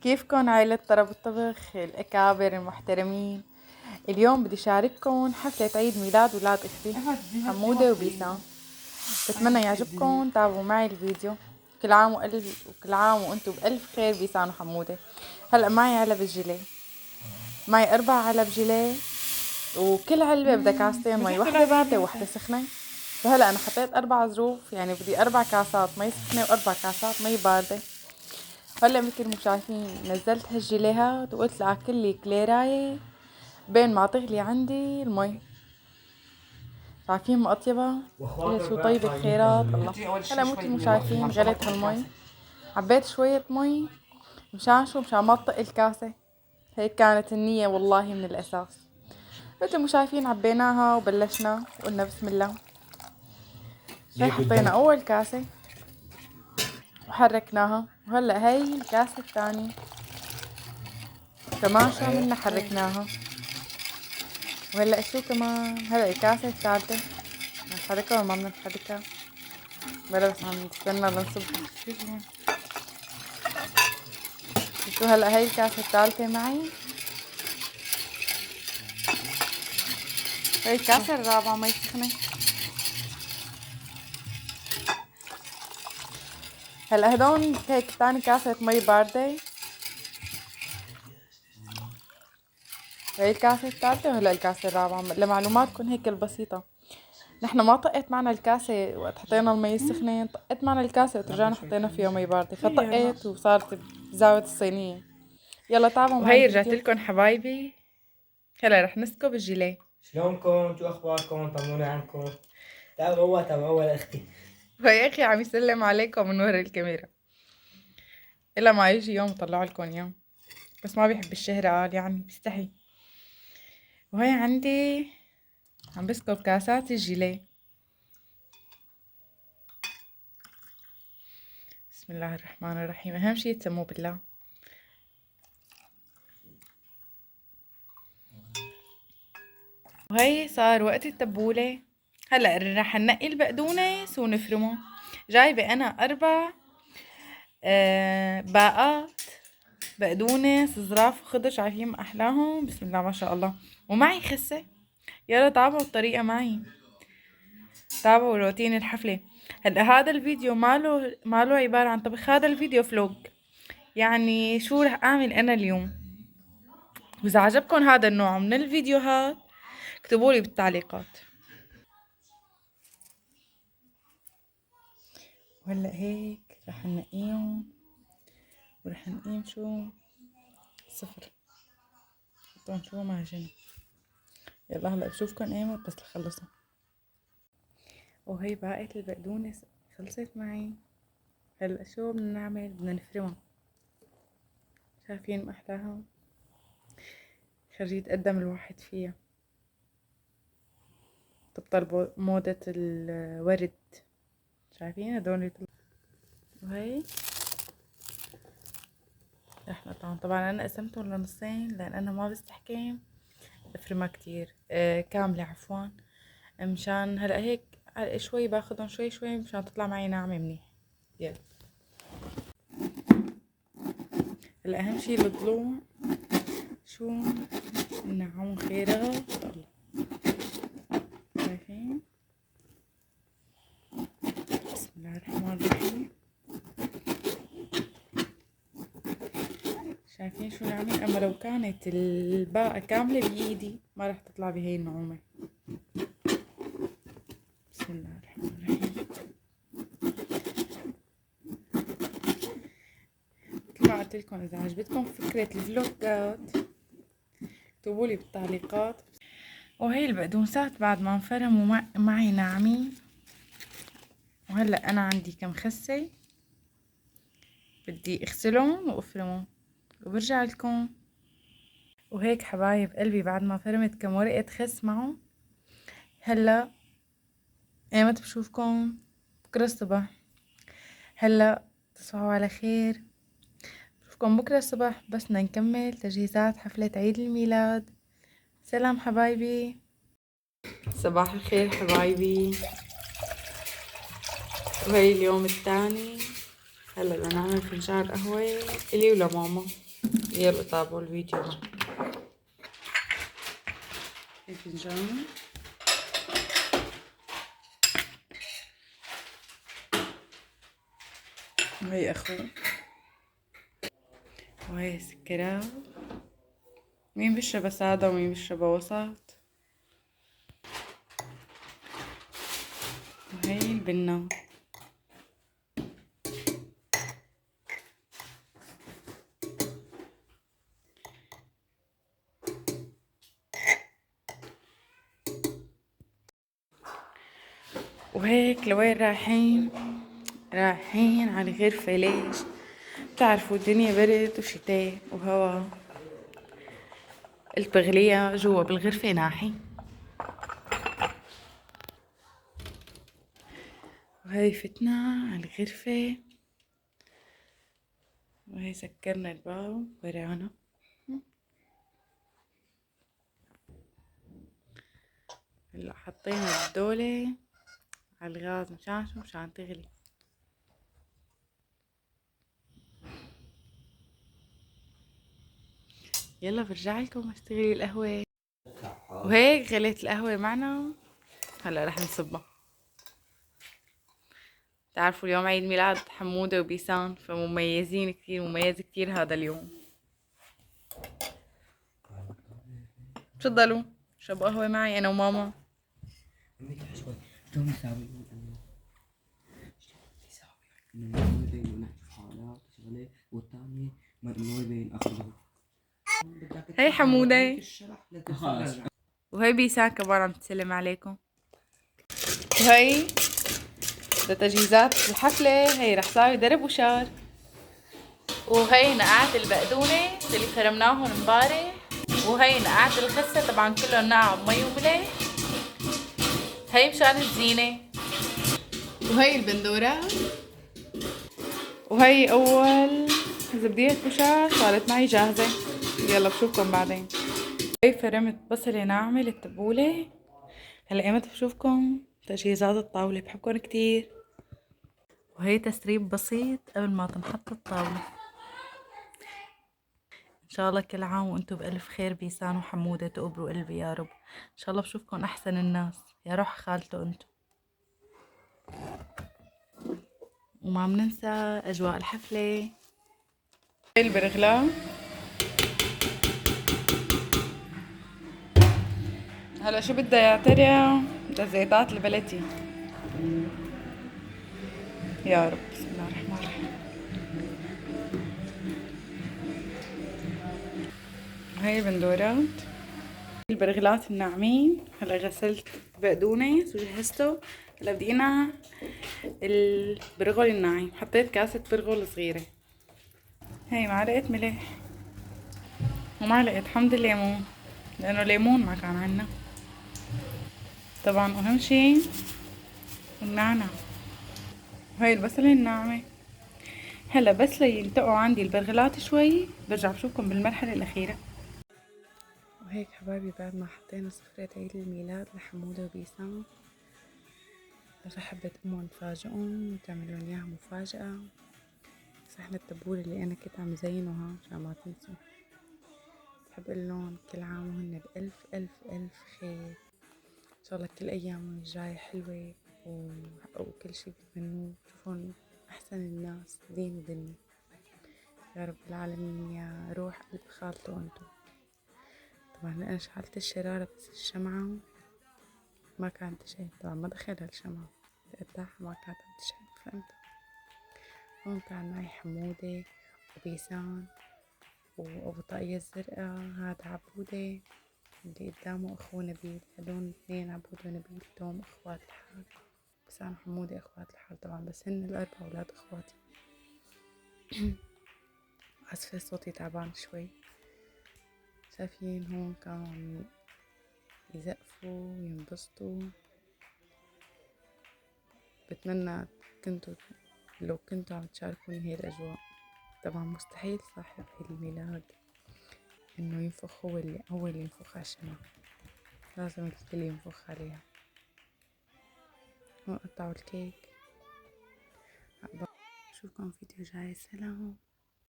كيفكن عائلة طرب الطبخ الأكابر المحترمين؟ اليوم بدي شارككن حفلة عيد ميلاد ولاد أختي حمودة وبيسان. بتمنى يعجبكن، تابعوا معي الفيديو. كل عام وانتم بألف خير بيسان وحمودة. هلأ معي علب الجيلي، معي 4 علب جيلي، وكل علبة بدها كاستين مي، وحدة باردة ووحدة سخنة. فهلأ أنا حطيت 4 ظروف، يعني بدي 4 كاسات مي سخنة و4 كاسات مي باردة. هلا مثل ما شايفين نزلت هالجيليهات وقلت لاكل لي كليراية بين ما تغلي عندي المي. شايفين مقطيبة شو طيبة خيرات الله. هلا مثل ما شايفين غليت هالمي، عبيت شوية مي مشان شو؟ مشان ما تطق الكاسة. هيك كانت النية والله من الأساس. مثل ما شايفين عبيناها وبلشنا وقلنا بسم الله. هي حطينا أول كاسة وحركناها، وهلا هي الكاسة الثانية كمان شو عملنا حركناها. وهلا شو كمان؟ هلا الكاسة الثالثة بنحركها ولا ما بنحركها؟ بلا بس عم نستنى لنصبها. شو هلا هي الكاسة الثالثة معي، هي الكاسة الرابعة مي سخنة. هلا هدول هيك تاني كاسة مي باردة، هي الكاسة الثالثة وهلا الكاسة الرابعة. لمعلوماتكم هيك البسيطة، نحن ما طقت معنا الكاسة وقت حطينا المي السخنة، طقت معنا الكاسة وقت رجعنا حطينا فيها مي باردة، فطقت وصارت بزاوية الصينية. يلا تابعوا معي. وهي رجعت لكم حبايبي، هلا رح نسكب الجيلي. شلونكم؟ شو اخباركم؟ طمنوني عنكم. تابعوها لاختي. ويا اخي عم يسلم عليكم من ورا الكاميرا، الا ما يجي يوم طلعوا لكم اياه، بس ما بيحب الشهرة قال، يعني بيستحي. وهي عندي عم بسكب كاسات الجيلي. بسم الله الرحمن الرحيم، اهم شي تسموه بالله. وهي صار وقت التبولة. هلا رح ننقي البقدونس ونفرمه. جايبة انا 4 باقات بقدونس زراف وخضر، شايفين ما احلاهم، بسم الله ما شاء الله. ومعي خسة. يلا تابعوا الطريقة معي، تابعوا روتين الحفلة. هلا هذا الفيديو ماله عبارة عن طبخ، هذا الفيديو فلوج، يعني شو رح اعمل انا اليوم. واذا عجبكم هذا النوع من الفيديوهات اكتبوا لي بالتعليقات. وهلا هيك رح نقيهم ورح نقيم شو صفر، حطون شو معجن. يلا هلا بشوفكن ايمت بس لخلصها. وهي باقة البقدونس خلصت معي. هلا شو بدنا نعمل؟ بدنا نفرمها. شايفين ما احلاها، خرجي يتقدم الواحد فيها، تبطل موضة الورد. شايفين هدول وهي رح نقطعهم. طبعا انا قسمتهم لنصين لان انا ما بستحكم افرمها كتير كاملة عفوا، مشان هلا هيك شوي باخدهم شوي شوي مشان تطلع معي ناعمة منيح. يلا هلا اهم شي الضلوع شو ننعمهم خيرها. شايفين؟ بسم الله الرحمن الرحيم. شايفين شو نعمل؟ اما لو كانت الباقة كاملة بايدي ما رح تطلع بهي النعومة. بسم الله الرحمن الرحيم. مثل ما قلت لكم اذا عجبتكم فكرة الفلوجات اكتبوا لي بالتعليقات. وهي البقدونسات بعد ما انفرموا معي ناعمين. وهلا انا عندي كم خسة بدي اغسلهم وافرمهم وبرجع لكم. وهيك حبايب قلبي بعد ما فرمت كم ورقة خس معه. هلا ايمت بشوفكم بكرة الصبح. هلا تصبحوا على خير، بشوفكم بكرة الصبح بس بدنا نكمل تجهيزات حفلة عيد الميلاد. سلام حبايبي، صباح الخير حبايبي. وهي اليوم الثاني هلا بدنا نعمل فنجان قهوة إلي ولماما. يلا تابعوا الفيديو معي. الفنجان وهي أخوه وهي سكرها. مين بيشربها سادة ومين بيشربها وسط. وهي البنة. وهيك لوين رايحين؟ رايحين على الغرفة. ليش؟ بتعرفوا الدنيا برد وشتاء وهوا. قلت بغليها جوا بالغرفة ناحي. وهي فتنا على الغرفة وهي سكرنا الباب ورانا. هلا حطينا الدولة على الغاز مشان شو؟ مشان تغلي. يلا برجع لكم اشتغلي القهوة. وهيك غليت القهوة معنا. هلا رح نصبها. تعرفوا اليوم عيد ميلاد حمودة وبيسان، فمميزين كتير، مميز كتير هذا اليوم. تفضلوا شربوا قهوة معي أنا وماما. هي حمودة وهي بيسان كمان عم تسلم عليكم. وهي لتجهيزات الحفلة. هي رح ساوي درب وشار. وهي نقعات البقدونة اللي فرمناهم امبارح. وهي نقعات الخسة طبعا كلهم نقع بمي وملح. هي مشان الزينة. وهي البندورة. وهي أول زبدية بوشار صارت معي جاهزة. يلا بشوفكم بعدين. هي فرمت بصلة ناعمة للتبولة. هلا ايمت بشوفكم تجهيزات الطاولة. بحبكم كتير. وهي تسريب بسيط قبل ما تنحط الطاولة. ان شاء الله كل عام وانتم بألف خير بيسان وحمودة تقبروا قلبي يا رب. ان شاء الله بشوفكم احسن الناس يا روح خالته انتم. وما بننسى اجواء الحفلة. البرغلة. هلا شو بدها يا ترى؟ بدها زيتات البلدي. يا رب بسم الله الرحمن الرحيم. هاي البندورات البرغلات الناعمين. هلا غسلت بقدونس وجهزته. هلا بدي انقع البرغل الناعم. حطيت كاسة برغل صغيرة. هاي معلقة ملح ومعلقة حمض الليمون لأنه ليمون ما كان عنا. طبعا أهم شي النعناع. وهي البصلة الناعمة. هلا بس لينتقوا عندي البرغلات شوي برجع بشوفكم بالمرحلة الأخيرة. وهيك حبايبي بعد ما حطينا صفرة عيد الميلاد لحمودة وبيسان حبيت أمهم نفاجئهم وتعملون إياها مفاجأة. صحن التبول اللي أنا كنت عم زينه عشان ما تنسوا. بحب أقولن كل عام وهن بألف ألف ألف خير. إن شاء الله كل أيامهم الجاية حلوة وكل شي بتمنوه تشوفون أحسن الناس دين ودنيا يا رب العالمين. يا روح قلب خالته أنتو. طبعا أنا شعلت الشرارة بس الشمعة ما كانت تشعل. طبعا ما دخلها الشمعة لقيتها ما كانت عم تشعل. فهمت. هون كان معي حمودة وبيسان وأبو طاقية الزرقاء. هذا عبودة اللي قدامه أخوه نبيل. هدول اثنين عبودة ونبيل دوم أخوات الحال. بيسان وحمودة أخوات الحال طبعا بس هن الأربع أولاد أخواتي. آسفة صوتي تعبان شوي. شايفين هون كانوا عم يزقفوا وينبسطوا. بتمنى لو كنتوا عم تشاركوني هاي الأجواء. طبعا مستحيل صاحب عيد الميلاد إنه ينفخ هو اللي أول ينفخ عالشمعة. لازم الكل ينفخ عليها. هون قطعوا الكيك. أشوفكم فيديو جاي. سلام.